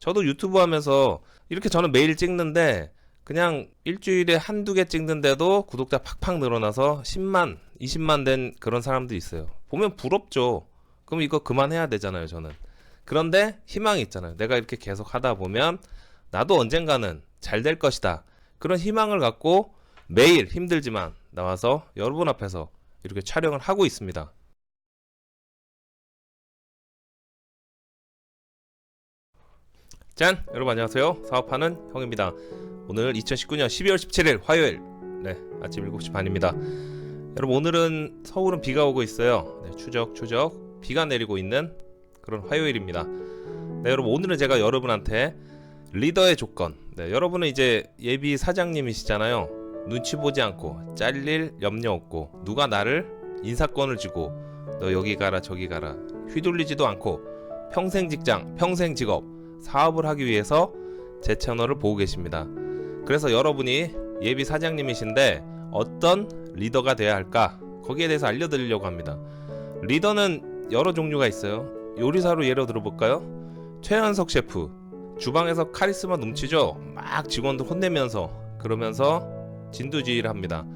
저도 유튜브 하면서 이렇게 저는 매일 찍는데 그냥 일주일에 한두 개 찍는데도 구독자 팍팍 늘어나서 10만, 20만 된 그런 사람도 있어요. 보면 부럽죠. 그럼 이거 그만해야 되잖아요, 저는. 그런데 희망이 있잖아요. 내가 이렇게 계속 하다 보면 나도 언젠가는 잘 될 것이다. 그런 희망을 갖고 매일 힘들지만 나와서 여러분 앞에서 이렇게 촬영을 하고 있습니다. 짠! 여러분 안녕하세요. 사업하는 형입니다. 오늘 2019년 12월 17일 화요일 아침 7시 반입니다. 여러분 오늘은 서울은 비가 오고 있어요. 추적 비가 내리고 있는 그런 화요일입니다. 여러분 오늘은 제가 여러분한테 리더의 조건, 여러분은 이제 예비 사장님이시잖아요. 눈치 보지 않고 잘릴 염려 없고 누가 나를 인사권을 주고 너 여기 가라 저기 가라 휘둘리지도 않고 평생 직장, 평생 직업, 사업을 하기 위해서 제 채널을 보고 계십니다. 그래서 여러분이 예비 사장님이신데 어떤 리더가 돼야 할까? 거기에 대해서 알려드리려고 합니다. 리더는 여러 종류가 있어요. 요리사로 예로 들어볼까요? 최현석 셰프, 주방에서 카리스마 넘치죠? 막 직원들 혼내면서 그러면서 진두지휘를 합니다.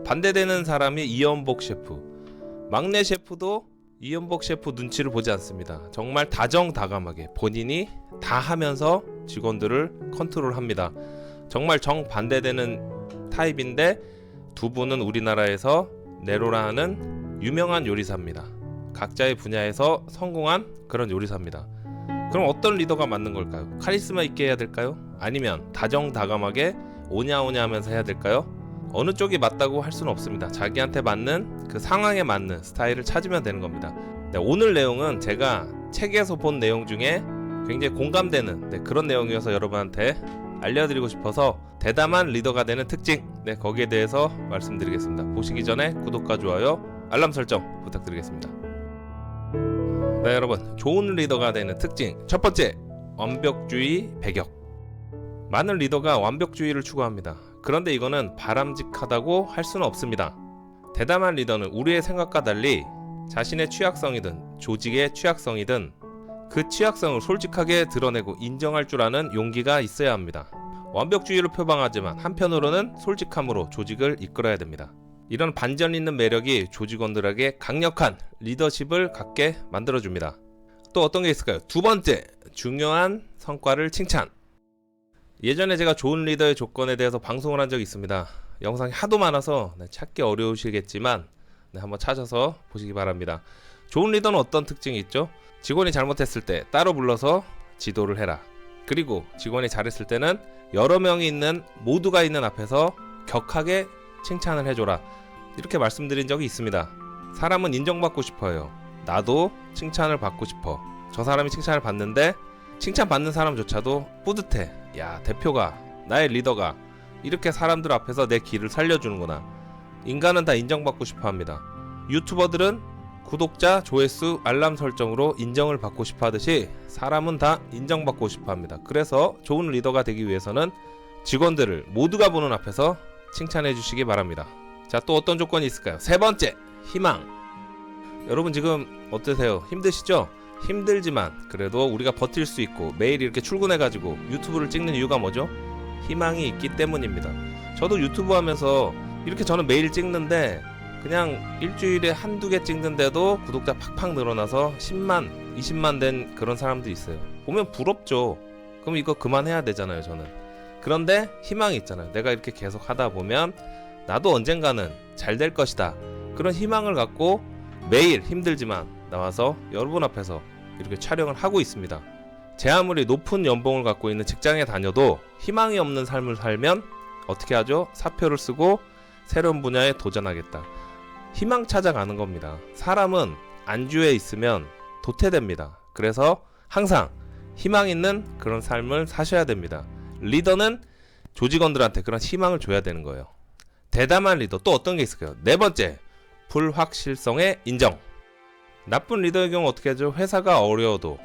반대되는 사람이 이연복 셰프, 막내 셰프도 이연복 셰프 눈치를 보지 않습니다. 정말 다정다감하게 본인이 다 하면서 직원들을 컨트롤합니다. 정말 정반대되는 타입인데 두 분은 우리나라에서 네로라 하는 유명한 요리사입니다. 각자의 분야에서 성공한 그런 요리사입니다. 그럼 어떤 리더가 맞는 걸까요? 카리스마 있게 해야 될까요? 아니면 다정다감하게 오냐오냐 하면서 해야 될까요? 어느 쪽이 맞다고 할 수는 없습니다. 자기한테 맞는 그 상황에 맞는 스타일을 찾으면 되는 겁니다. 오늘 내용은 제가 책에서 본 내용 중에 굉장히 공감되는 그런 내용이어서 여러분한테 알려드리고 싶어서 대담한 리더가 되는 특징, 거기에 대해서 말씀드리겠습니다. 보시기 전에 구독과 좋아요, 알람 설정 부탁드리겠습니다. 여러분, 좋은 리더가 되는 특징 첫 번째, 완벽주의 배격. 많은 리더가 완벽주의를 추구합니다. 그런데 이거는 바람직하다고 할 수는 없습니다. 대담한 리더는 우리의 생각과 달리 자신의 취약성이든 조직의 취약성이든 그 취약성을 솔직하게 드러내고 인정할 줄 아는 용기가 있어야 합니다. 완벽주의를 표방하지만 한편으로는 솔직함으로 조직을 이끌어야 됩니다. 이런 반전 있는 매력이 조직원들에게 강력한 리더십을 갖게 만들어줍니다. 또 어떤 게 있을까요? 두 번째, 중요한 성과를 칭찬. 예전에 제가 좋은 리더의 조건에 대해서 방송을 한 적이 있습니다. 영상이 하도 많아서 찾기 어려우시겠지만 한번 찾아서 보시기 바랍니다. 좋은 리더는 어떤 특징이 있죠? 직원이 잘못했을 때 따로 불러서 지도를 해라. 그리고 직원이 잘했을 때는 여러 명이 있는 모두가 있는 앞에서 격하게 칭찬을 해줘라. 이렇게 말씀드린 적이 있습니다. 사람은 인정받고 싶어요. 나도 칭찬을 받고 싶어. 저 사람이 칭찬을 받는데 칭찬받는 사람조차도 뿌듯해. 야, 대표가, 나의 리더가 이렇게 사람들 앞에서 내 길을 살려주는구나. 인간은 다 인정받고 싶어 합니다. 유튜버들은 구독자, 조회수, 알람 설정으로 인정을 받고 싶어 하듯이 사람은 다 인정받고 싶어 합니다. 그래서 좋은 리더가 되기 위해서는 직원들을 모두가 보는 앞에서 칭찬해 주시기 바랍니다. 자, 또 어떤 조건이 있을까요? 세 번째, 희망. 여러분 지금 어떠세요? 힘드시죠? 힘들지만 그래도 우리가 버틸 수 있고 매일 이렇게 출근해가지고 유튜브를 찍는 이유가 뭐죠? 희망이 있기 때문입니다. 저도 유튜브 하면서 이렇게 저는 매일 찍는데 그냥 일주일에 한두 개 찍는데도 구독자 팍팍 늘어나서 10만, 20만 된 그런 사람도 있어요. 보면 부럽죠. 그럼 이거 그만해야 되잖아요, 저는. 그런데 희망이 있잖아요. 내가 이렇게 계속 하다 보면 나도 언젠가는 잘 될 것이다. 그런 희망을 갖고 매일 힘들지만 나와서 여러분 앞에서 이렇게 촬영을 하고 있습니다. 제 아무리 높은 연봉을 갖고 있는 직장에 다녀도 희망이 없는 삶을 살면 어떻게 하죠? 사표를 쓰고 새로운 분야에 도전하겠다. 희망 찾아가는 겁니다. 사람은 안주에 있으면 도태됩니다. 그래서 항상 희망 있는 그런 삶을 사셔야 됩니다. 리더는 조직원들한테 그런 희망을 줘야 되는 거예요. 대담한 리더, 또 어떤 게 있을까요? 네 번째, 불확실성의 인정. 나쁜 리더의 경우 어떻게 하죠? 회사가 어려워도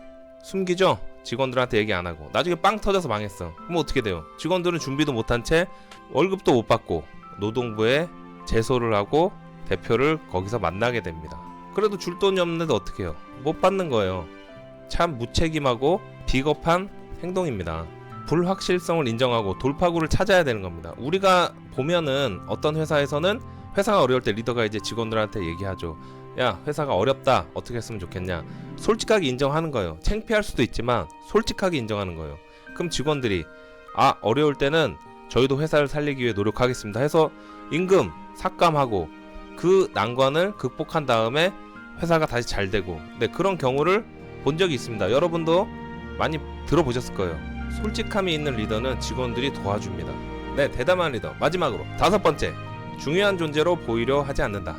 숨기죠? 직원들한테 얘기 안 하고 나중에 빵 터져서 망했어. 그럼 어떻게 돼요? 직원들은 준비도 못한 채 월급도 못 받고 노동부에 제소를 하고 대표를 거기서 만나게 됩니다. 그래도 줄 돈이 없는데 어떻게 해요? 못 받는 거예요. 참 무책임하고 비겁한 행동입니다. 불확실성을 인정하고 돌파구를 찾아야 되는 겁니다. 우리가 보면은 어떤 회사에서는 회사가 어려울 때 리더가 이제 직원들한테 얘기하죠. 야, 회사가 어렵다. 어떻게 했으면 좋겠냐. 솔직하게 인정하는 거예요. 창피할 수도 있지만 솔직하게 인정하는 거예요. 그럼 직원들이 어려울 때는 저희도 회사를 살리기 위해 노력하겠습니다 해서 임금 삭감하고 그 난관을 극복한 다음에 회사가 다시 잘 되고, 네, 그런 경우를 본 적이 있습니다. 여러분도 많이 들어보셨을 거예요. 솔직함이 있는 리더는 직원들이 도와줍니다. 네, 대담한 리더. 마지막으로 5번째, 중요한 존재로 보이려 하지 않는다.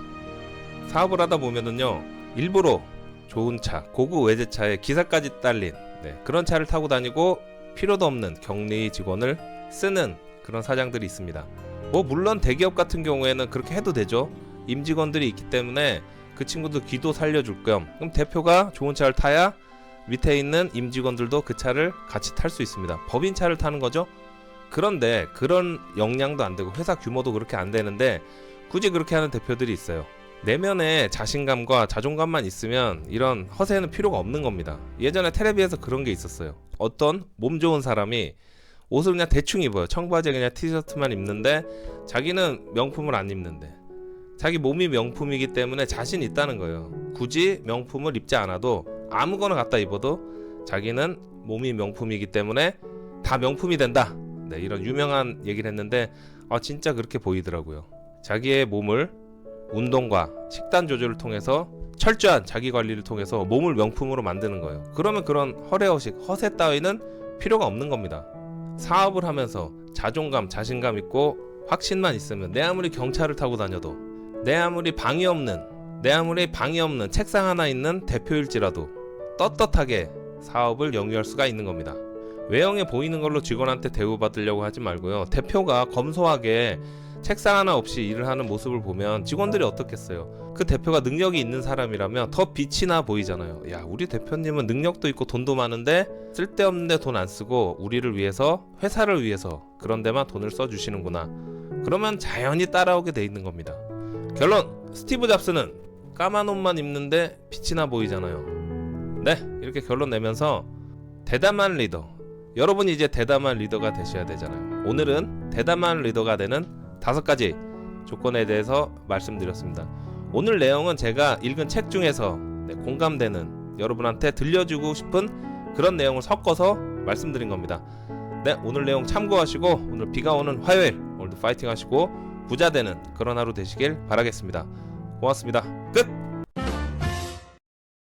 사업을 하다 보면은요, 일부러 좋은 차, 고급 외제차에 기사까지 딸린, 네, 그런 차를 타고 다니고 필요도 없는 격리 직원을 쓰는 그런 사장들이 있습니다. 뭐 물론 대기업 같은 경우에는 그렇게 해도 되죠. 임직원들이 있기 때문에 그 친구들 기도 살려줄 겸, 그럼 대표가 좋은 차를 타야 밑에 있는 임직원들도 그 차를 같이 탈 수 있습니다. 법인차를 타는 거죠. 그런데 그런 역량도 안 되고 회사 규모도 그렇게 안 되는데 굳이 그렇게 하는 대표들이 있어요. 내면에 자신감과 자존감만 있으면 이런 허세는 필요가 없는 겁니다. 예전에 텔레비에서 그런 게 있었어요. 어떤 몸 좋은 사람이 옷을 그냥 대충 입어요. 청바지에 그냥 티셔츠만 입는데 자기는 명품을 안 입는데, 자기 몸이 명품이기 때문에 자신 있다는 거예요. 굳이 명품을 입지 않아도 아무거나 갖다 입어도 자기는 몸이 명품이기 때문에 다 명품이 된다. 네, 이런 유명한 얘기를 했는데 진짜 그렇게 보이더라고요. 자기의 몸을 운동과 식단 조절을 통해서 철저한 자기 관리를 통해서 몸을 명품으로 만드는 거예요. 그러면 그런 허세 따위는 필요가 없는 겁니다. 사업을 하면서 자존감, 자신감 있고 확신만 있으면 내 아무리 경차를 타고 다녀도, 내 아무리 방이 없는 책상 하나 있는 대표일지라도 떳떳하게 사업을 영위할 수가 있는 겁니다. 외형에 보이는 걸로 직원한테 대우받으려고 하지 말고요. 대표가 검소하게 책상 하나 없이 일을 하는 모습을 보면 직원들이 어떻겠어요? 그 대표가 능력이 있는 사람이라면 더 빛이 나 보이잖아요. 야, 우리 대표님은 능력도 있고 돈도 많은데 쓸데없는데 돈 안 쓰고 우리를 위해서, 회사를 위해서 그런 데만 돈을 써주시는구나. 그러면 자연히 따라오게 돼 있는 겁니다. 결론, 스티브 잡스는 까만 옷만 입는데 빛이 나 보이잖아요. 네, 이렇게 결론 내면서 대담한 리더, 여러분이 이제 대담한 리더가 되셔야 되잖아요. 오늘은 대담한 리더가 되는 5가지 조건에 대해서 말씀드렸습니다. 오늘 내용은 제가 읽은 책 중에서 공감되는, 여러분한테 들려주고 싶은 그런 내용을 섞어서 말씀드린 겁니다. 네, 오늘 내용 참고하시고 오늘 비가 오는 화요일 오늘도 파이팅 하시고 부자 되는 그런 하루 되시길 바라겠습니다. 고맙습니다. 끝!